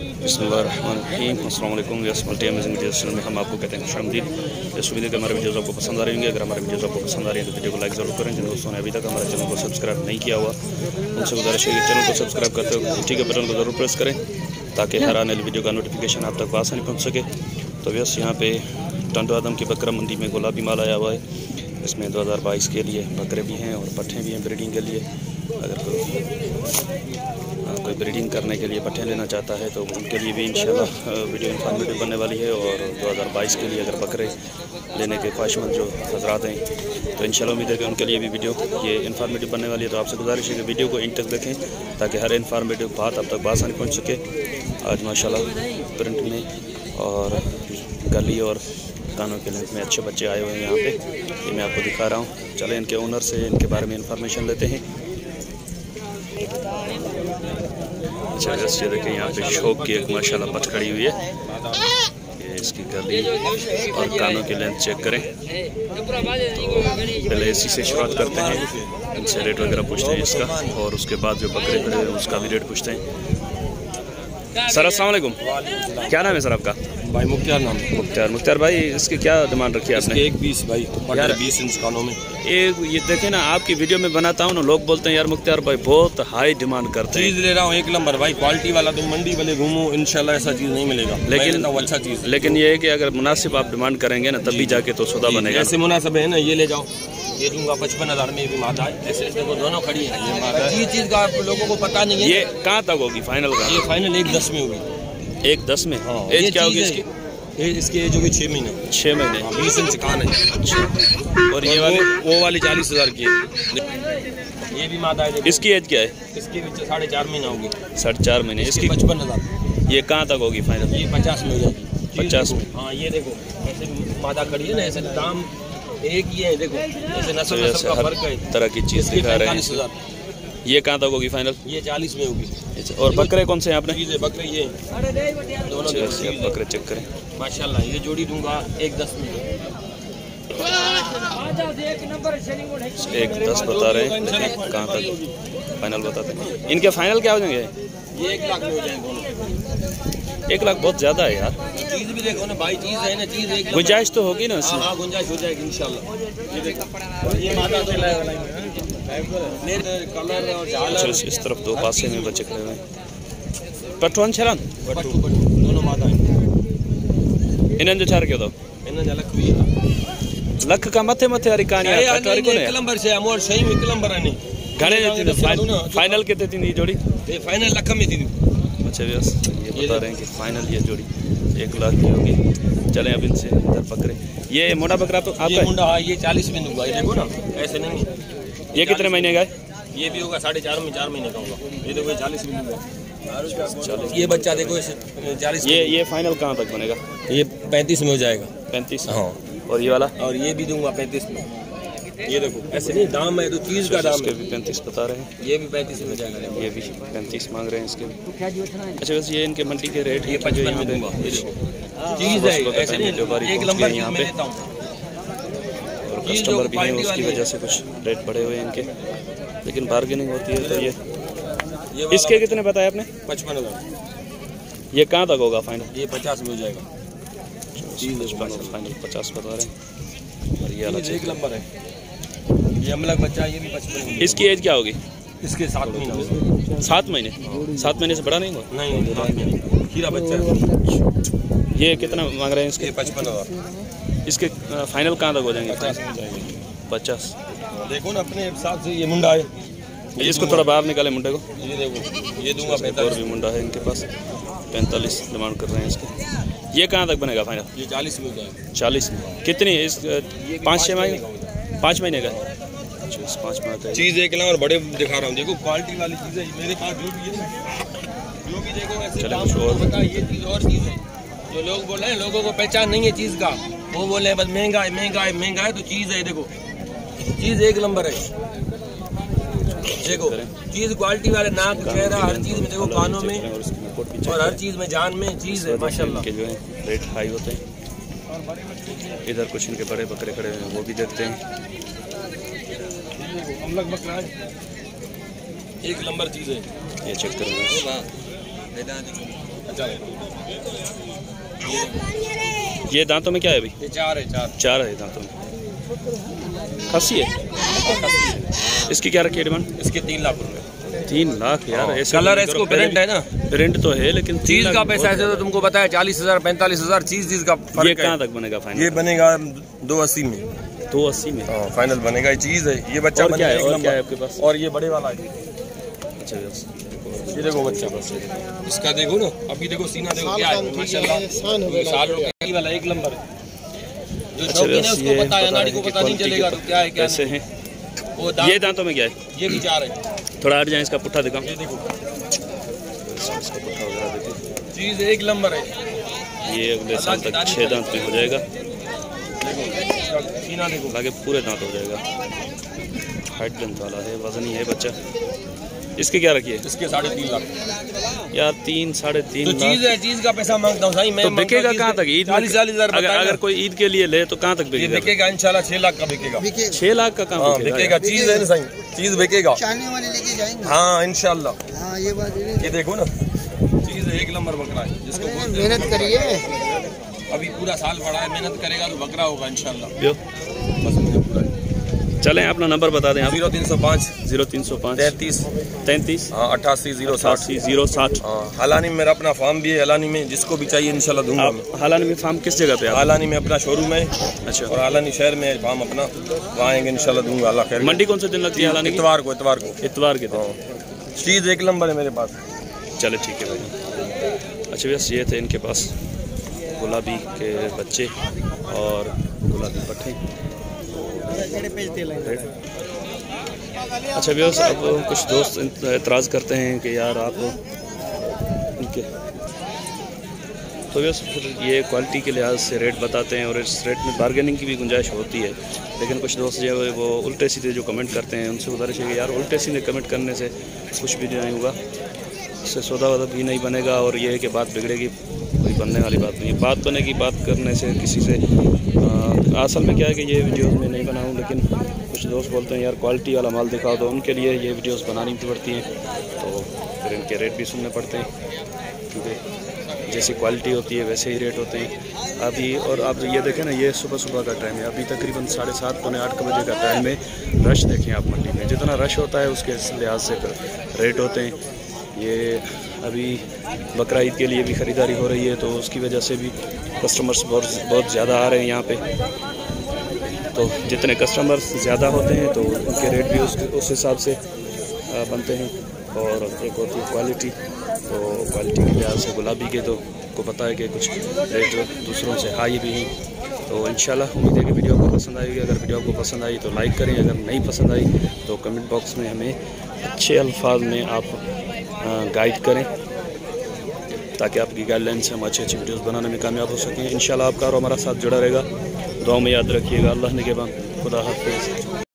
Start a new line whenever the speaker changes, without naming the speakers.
बिस्मिल्लाहिर्रहमानिर्रहीम। अस्सलाम वालेकुम। मल्टी अमेजिंग वीडियोस में हम आपको कहते हैं खुशामदीद। इस उम्मीद है कि हमारे वीडियोस आपको पसंद आ रही होंगे। अगर हमारे वीडियोस आपको पसंद आ रही है तो वीडियो को लाइक ज़रूर करें। जिन दोस्तों ने अभी तक हमारे चैनल को सब्सक्राइब नहीं किया हुआ उनसे गुजारिश है कि चैनल को सब्सक्राइब करते हो घंटी के बटन को ज़रूर प्रेस करें ताकि हर आने वाली वीडियो का नोटिफिकेशन आप तक आसानी पहुँच सके। तो बस यहाँ पे टंडो आदम की बकरा मंडी में गुलाबी माल आया हुआ है। इसमें 2022 के लिए बकरे भी हैं और पट्ठे भी हैं ब्रीडिंग के लिए। अगर कोई ब्रीडिंग करने के लिए पट्ठे लेना चाहता है तो उनके लिए भी इंशाल्लाह वीडियो इन्फॉर्मेटिव बनने वाली है। और 2022 के लिए अगर बकरे लेने के ख्वाहिशमंद जो हजरात हैं तो इंशाल्लाह उम्मीद है कि उनके लिए भी वीडियो ये इन्फॉर्मेटिव बनने वाली है। तो आपसे गुजारिश है कि वीडियो को इन तक देखें ताकि हर इन्फॉर्मेटिव बात आप तक आसानी पहुँच सके। आज माशाल्लाह प्रिंट में और गली और कानों के लेंथ में अच्छे बच्चे आए हुए हैं यहाँ पे। ये मैं आपको दिखा रहा हूँ। चलें इनके ओनर से इनके बारे में इंफॉर्मेशन लेते हैं। अच्छा ये देखिए यहाँ पे शौक की एक माशाल्लाह पट खड़ी हुई है। ये इसकी गली और कानों की लेंथ चेक करें। तो पहले इसी से शुरुआत करते हैं, इनसे रेट वगैरह पूछते हैं इसका और उसके बाद जो बकरे खड़े हैं उसका भी रेट पूछते हैं। सर अस्सलाम वालेकुम, क्या नाम है सर आपका?
भाई मुख्तार नाम है।
मुख्तार भाई, इसकी क्या डिमांड रखी है आपने?
1.20 भाई यार 20 इंच कानों में।
ये देखें ना, आपकी वीडियो में बनाता हूँ ना, लोग बोलते हैं यार मुख्तार भाई बहुत हाई डिमांड करते हैं।
चीज़ ले रहा हूँ एक नंबर भाई, क्वालिटी वाला। तुम मंडी वाले घूमो इंशाल्लाह ऐसा चीज़ नहीं मिलेगा, लेकिन अच्छा चीज़।
लेकिन ये है कि अगर मुनासिब आप डिमांड करेंगे ना तभी जाके तो सौदा बनेगा।
ऐसे मुनासिब है ना, ये ले जाओ, ये दूंगा 55,000 में। भी मादा है ऐसे देखो, दोनों खड़ी है। ये चीज़ का आप लोगों को पता नहीं है।
ये कहाँ तक होगी फाइनल का?
ये फाइनल 1.10 में होगी।
1.10 में? एज क्या होगी इसकी?
इसकी एज होगी 6 महीने।
6 महीने।
20 इंच कान है।
अच्छा। और ये वाली
वो वाली 40,000 की है। ये भी मादा है।
इसकी एज क्या है?
इसकी 4.5 महीना होगी।
4.5 महीने। इसकी
55,000।
ये कहाँ तक होगी फाइनल?
ये 50 में हो जाएगी।
50 में?
हाँ ये देखो ऐसे मादा खड़ी है ना, ऐसे दाम एक ही है। देखो ऐसे नस्ल का फर्क है,
तरह की चीज़ दिखा रहे हैं।
45,000।
ये कहाँ तक होगी फाइनल?
ये 40 में होगी।
और बकरे कौन से हैं आपने?
बकरे ये दोनों
बकरे चेक करें
माशाल्लाह। ये जोड़ी दूंगा 1.10 में।
1.10 बता रहे हैं, कहाँ तक फाइनल बताते हैं। इनके फाइनल क्या हो जाएंगे?
ये 1 लाख में हो जाएंगे दोनों।
1 लाख बहुत ज़्यादा है यार।
चीज़ भी देखो ना भाई, चीज़ है ना, चीज़ एक
गुंजाइश तो होगी ना?
हाँ गुंजाइश हो जाएगी इंशाल्लाह। ये देखो ये मादा चला है कलर और झालर।
इस तरफ दो पासे में बच्चे खड़े हुए हैं। पटवन छरान
दोनों मादा हैं।
इन्हें जो छार क्यों दो
इन्हें लख भी
लख का मथे मथे वाली कहानी है। पटवारी को
एक नंबर से अमोर सही में 1 नंबर है। नहीं
घणे देती फाइनल कितने थी ये जोड़ी?
ये फाइनल लख में थी।
अच्छा बस ये बता रहे हैं कि फाइनल ये जोड़ी 1 लाख की होगी। चलें अब इनसे इधर पकड़े। ये मोटा बकरा तो आपका
मुंडा? हाँ ये 40 में दूंगा। ये देखो ना ऐसे नहीं।
ये कितने महीने का है?
ये भी होगा 4.5 में, 4 महीने का होगा। ये देखो 40 में दूंगा। ये बच्चा देखो 40।
ये फाइनल कहाँ तक बनेगा?
ये 35 में हो जाएगा।
35?
हाँ।
और ये वाला?
और ये भी दूंगा 35 में। ये देखो ऐसे नहीं, दाम है तो चीज़ का दाम
है। भी 35 बता रहे हैं।
ये भी 35 में जाएगा।
ये भी 35 मांग रहे हैं इसके भी। अच्छा बस ये इनके मंडी के रेट
ये 55 में दूंगा। चीज़ है ऐसे नहीं, एक नंबर
यहाँ पे और कस्टमर भी हैं, उसकी वजह से कुछ रेट बढ़े हुए हैं इनके, लेकिन बार्गेनिंग होती है। तो ये इसके कितने बताए आपने?
55,000।
ये कहाँ तक होगा फाइनल?
ये 50 में हो जाएगा।
फाइनल 50 बता रहे हैं। और ये अलग
एक नंबर है। ये अमलक बच्चा, ये भी 55।
इसकी एज क्या होगी?
इसके 7 महीने।
7 महीने? 7 महीने से बड़ा नहीं हुआ?
नहीं, हीरा बच्चा है।
ये कितना मांग रहे हैं इसके?
55,000।
इसके फाइनल कहाँ तक हो जाएंगे?
50। देखो ना अपने हिसाब से। ये मुंडा है,
इसको थोड़ा बाहर निकाले मुंडे को।
ये देखो ये दूंगा 45।
और भी मुंडा है इनके पास, 45 डिमांड कर रहे हैं इसके। ये कहाँ तक बनेगा फाइनल?
ये 40 में हो जाएगा। 40 में
कितनी है? इस 5-6 महीने? 5 महीने का? 5 महीने का
चीज़ एक और बड़े दिखा रहा हूँ। देखो क्वालिटी वाली चीज़ है मेरे पास जो भी है, जो भी देखो ऐसे दाम पता। ये चीज़ और चीज़ है जो लोग बोल रहे हैं, लोगों को पहचान नहीं है चीज़ का। वो बोले बस महंगा है महंगा है महंगा है। तो चीज़ है देखो, चीज़ 1 नंबर है। देखो चीज़ क्वालिटी वाले, नाक चेहरा हर चीज़ में देखो, कानों में और हर चीज़ में, जान में चीज़ है माशाल्लाह।
के जो है रेट हाई होते हैं। इधर कुछ इनके बड़े बकरे खड़े हैं, वो भी देखते हैं।
अमलक बकरा है, 1 नंबर चीज़ है।
ये चेक करेंगे।
बच्चा है।
ये दांतों में क्या है अभी?
ये चार है।
चार है दांतों में। खस्सी है। इसकी क्या रखी है डिमांड?
इसके 3 लाख रुपए।
3 लाख यार। ऐसे
कलर है इसको, प्रिंट है ना,
प्रिंट तो है लेकिन
चीज का पैसा ऐसे तो तुमको पता है 40,000 45,000 चीज का फर्क।
ये कहाँ तक बनेगा फाइनल?
ये बनेगा 280 में।
280 में
फाइनल बनेगा। ये चीज है, ये बच्चा
क्या है? और क्या है आपके पास?
और ये बड़े वाला है।
अच्छा
ये देखो बच्चा बस, इसका देखो ना, अभी देखो सीना देखो क्या है माशाल्लाह। साल वाला 1 नंबर है। जो शौकीन है उसको पता है, अनाड़ी को पता नहीं चलेगा तो क्या है क्या
कैसे हैं
वो।
ये दांतों में क्या है?
ये भी 4 है।
थोड़ा हट जाए, इसका पुट्ठा दिखाओ।
ये देखो
इसका पुट्ठा वगैरह देखिए,
चीज 1 नंबर है।
ये अगले साल तक 6 दांत में हो जाएगा।
सीना देखो,
आगे पूरे दांत हो जाएगा। हाइट लेंथ वाला है, वजनी है बच्चा। इसके क्या रखिए?
इसके 3.5 लाख
यार। 3 साढ़े 3
लाख चीज है, चीज का पैसा मांगता हूँ भाई मैं।
तो बिकेगा कहाँ तक? ईद
40,000
अगर कोई ईद के लिए ले तो कहाँ तक बिकेगा?
बिकेगा इंशाल्लाह 6 लाख का बिकेगा।
6 लाख का काम
बिकेगा। चीज है ना सही, चीज बिकेगा।
चाहने वाले लेके जाएंगे।
हाँ इंशाल्लाह।
हाँ ये बात है।
ये देखो ना, चीज 1 नंबर बकरा है, जिसको
मेहनत करिए।
अभी पूरा साल पड़ा है, मेहनत करेगा तो बकरा होगा इंशाल्लाह। बस मुझे पूरा है।
चलें, अपना नंबर बता दें आप।
0305
0305
33 88 060। हलानी में मेरा अपना फार्म भी है, हलानी में जिसको भी चाहिए इंशाल्लाह दूंगा।
आप हालानी में फार्म किस जगह पे?
हलानी में अपना शोरूम है।
अच्छा।
और हलानी शहर में है फार्म अपना, वहाँ आएंगे इंशाल्लाह दूंगा। अल्लाह खैर।
मंडी कौन से दिन लगती है हलानी की?
इतवार को।
इतवार के दिन।
चीज़ 1 नंबर है मेरे पास।
चले ठीक है भाई। अच्छा बस ये थे इनके पास गुलाबी के बच्चे और गुलाबी पट्टे। अच्छा व्यवस्था, अब कुछ दोस्त एतराज़ करते हैं कि यार आप इनके तो व्यवस्था ये क्वालिटी के लिहाज से रेट बताते हैं और इस रेट में बार्गेनिंग की भी गुंजाइश होती है। लेकिन कुछ दोस्त जो है वो उल्टे सीधे जो कमेंट करते हैं, उनसे गुजारिश है कि यार उल्टे सीधे कमेंट करने से कुछ भी नहीं होगा, इससे सौदा वादा भी नहीं बनेगा और ये है कि बात बिगड़ेगी। कोई बनने वाली बात नहीं है। बात बनेगी बात करने से किसी से। असल में क्या है कि ये वीडियोस में नहीं बनाऊँ, लेकिन कुछ दोस्त बोलते हैं यार क्वालिटी वाला माल दिखाओ, तो उनके लिए ये वीडियोस बनानी पड़ती हैं। तो फिर इनके रेट भी सुनने पड़ते हैं, क्योंकि जैसी क्वालिटी होती है वैसे ही रेट होते हैं। अभी और आप ये देखें ना, ये सुबह का टाइम है, अभी तकरीबन 7:30 पौने 8 बजे का टाइम है। रश देखें आप मंडी में, जितना रश होता है उसके लिहाज से फिर रेट होते हैं। ये अभी बकरा ईद के लिए भी ख़रीदारी हो रही है, तो उसकी वजह से भी कस्टमर्स बहुत ज़्यादा आ रहे हैं यहाँ पे। तो जितने कस्टमर्स ज़्यादा होते हैं तो उनके रेट भी उस हिसाब से बनते हैं। और एक होती है क्वालिटी, तो क्वालिटी के लिहाज से गुलाबी के तो आपको पता है कि कुछ रेट दूसरों से हाई भी हैं। तो इंशाल्लाह उम्मीद है कि वीडियो आपको पसंद आएगी। अगर वीडियो आपको पसंद आई तो लाइक करें, अगर नहीं पसंद आई तो कमेंट बॉक्स में हमें अच्छे अल्फाज में आप गाइड करें, ताकि आपकी गाइडलाइन से हम अच्छी वीडियोस बनाने में कामयाब हो सकें। इंशाल्लाह आपका और हमारा साथ जुड़ा रहेगा। दुआ में याद रखिएगा। अल्लाह ने के बाद खुदा हाफिज़।